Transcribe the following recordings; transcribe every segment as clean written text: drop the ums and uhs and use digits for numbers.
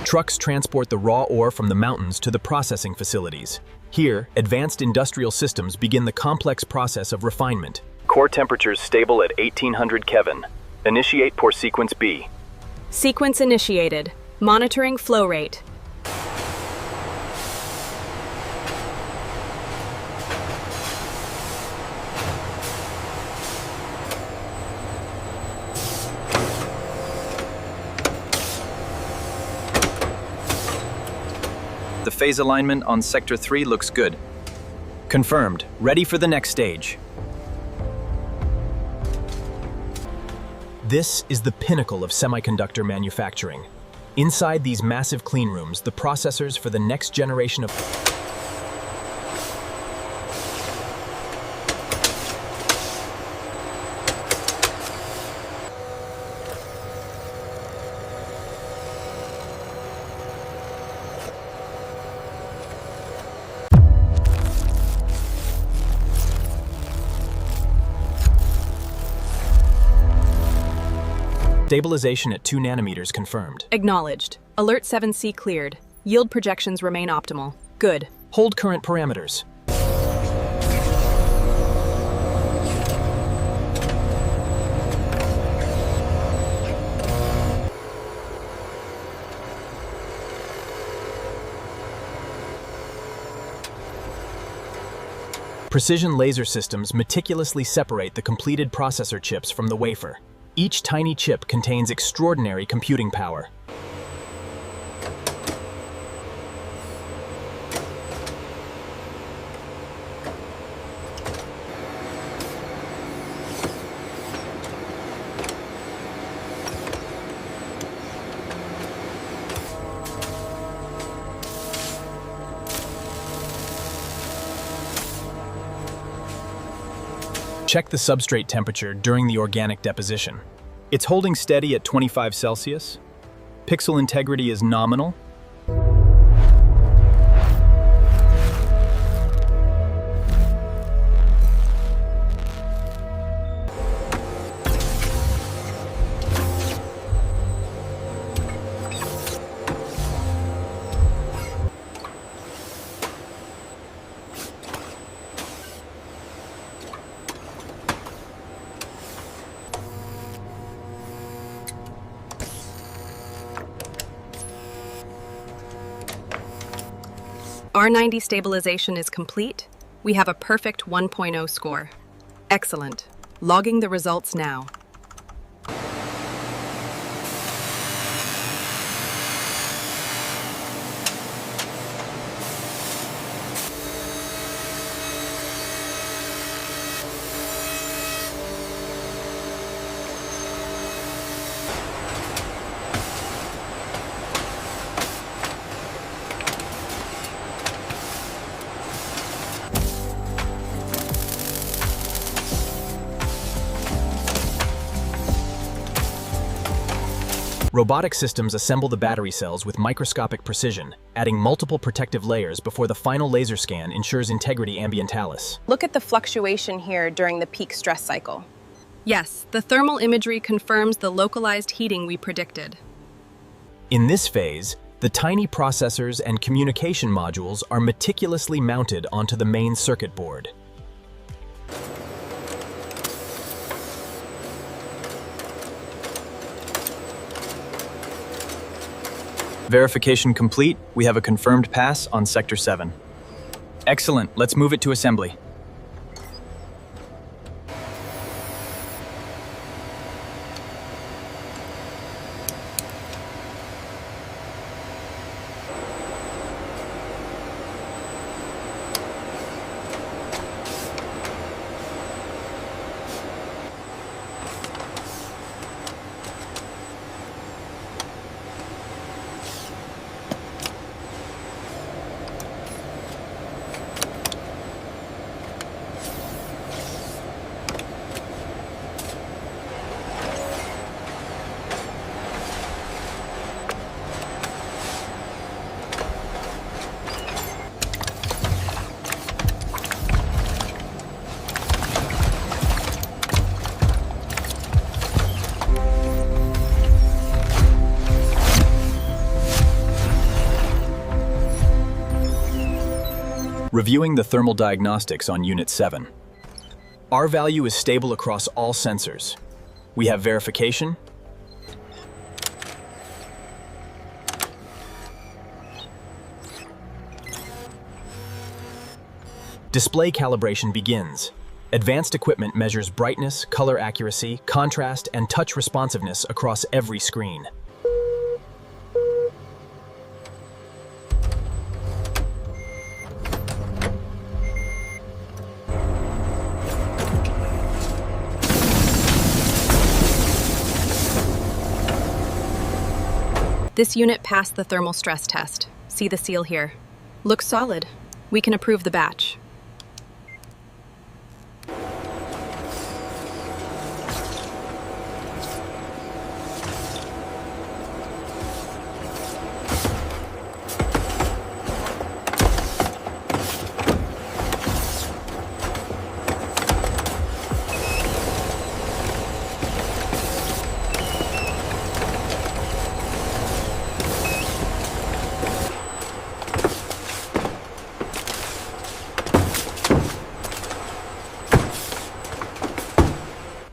Trucks transport the raw ore from the mountains to the processing facilities. Here, advanced industrial systems begin the complex process of refinement. Core temperatures stable at 1800 Kelvin. Initiate pour sequence B. Sequence initiated. Monitoring flow rate. The phase alignment on Sector 3 looks good. Confirmed. Ready for the next stage. This is the pinnacle of semiconductor manufacturing. Inside these massive clean rooms, the processors for the next generation of stabilization at 2 nanometers confirmed. Acknowledged. Alert 7C cleared. Yield projections remain optimal. Good. Hold current parameters. Precision laser systems meticulously separate the completed processor chips from the wafer. Each tiny chip contains extraordinary computing power. Check the substrate temperature during the organic deposition. It's holding steady at 25 Celsius. Pixel integrity is nominal. R90 stabilization is complete. We have a perfect 1.0 score. Excellent. Logging the results now. Robotic systems assemble the battery cells with microscopic precision, adding multiple protective layers before the final laser scan ensures integrity ambientalis. Look at the fluctuation here during the peak stress cycle. Yes, the thermal imagery confirms the localized heating we predicted. In this phase, the tiny processors and communication modules are meticulously mounted onto the main circuit board. Verification complete. We have a confirmed pass on Sector 7. Excellent. Let's move it to assembly. Reviewing the thermal diagnostics on Unit 7. R value is stable across all sensors. We have verification. Display calibration begins. Advanced equipment measures brightness, color accuracy, contrast, and touch responsiveness across every screen. This unit passed the thermal stress test. See the seal here. Looks solid. We can approve the batch.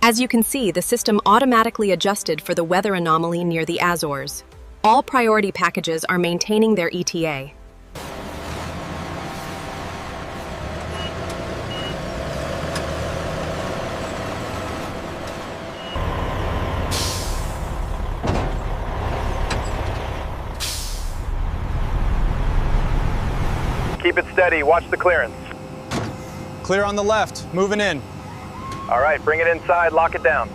As you can see, the system automatically adjusted for the weather anomaly near the Azores. All priority packages are maintaining their ETA. Keep it steady, watch the clearance. Clear on the left, moving in. All right, bring it inside, lock it down.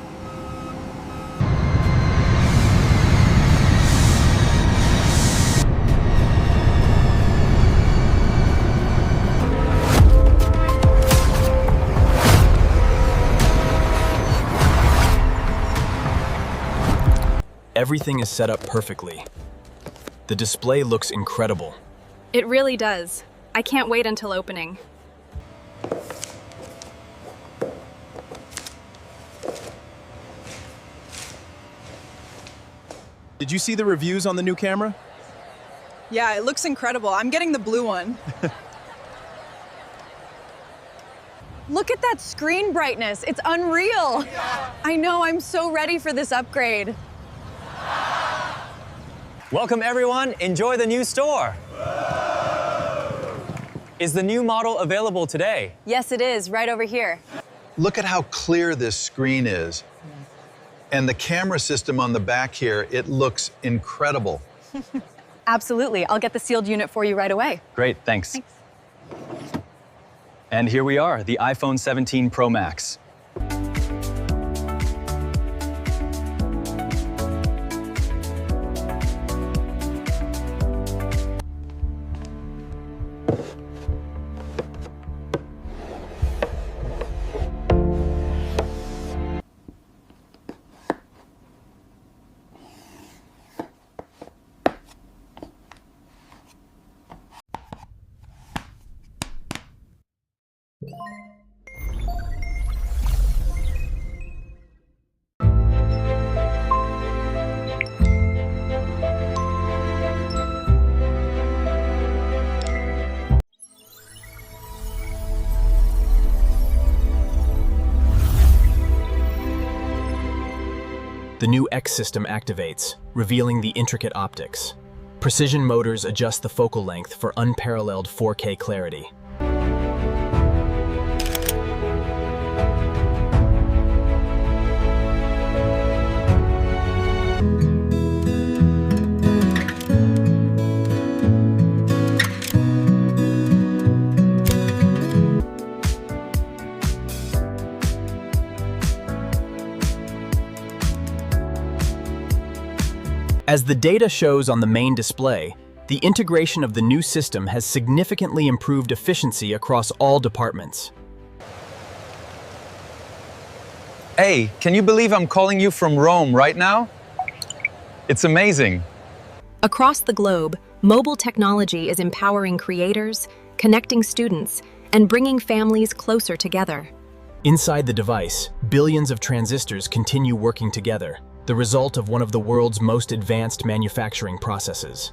Everything is set up perfectly. The display looks incredible. It really does. I can't wait until opening. Did you see the reviews on the new camera? Yeah, it looks incredible. I'm getting the blue one. Look at that screen brightness. It's unreal. I know, I'm so ready for this upgrade. Welcome everyone, enjoy the new store. Is the new model available today? Yes, it is, right over here. Look at how clear this screen is. And the camera system on the back here, it looks incredible. Absolutely. I'll get the sealed unit for you right away. Great, thanks. And here we are, the iPhone 17 Pro Max. The new X system activates, revealing the intricate optics. Precision motors adjust the focal length for unparalleled 4K clarity. As the data shows on the main display, the integration of the new system has significantly improved efficiency across all departments. Hey, can you believe I'm calling you from Rome right now? It's amazing. Across the globe, mobile technology is empowering creators, connecting students, and bringing families closer together. Inside the device, billions of transistors continue working together, the result of one of the world's most advanced manufacturing processes.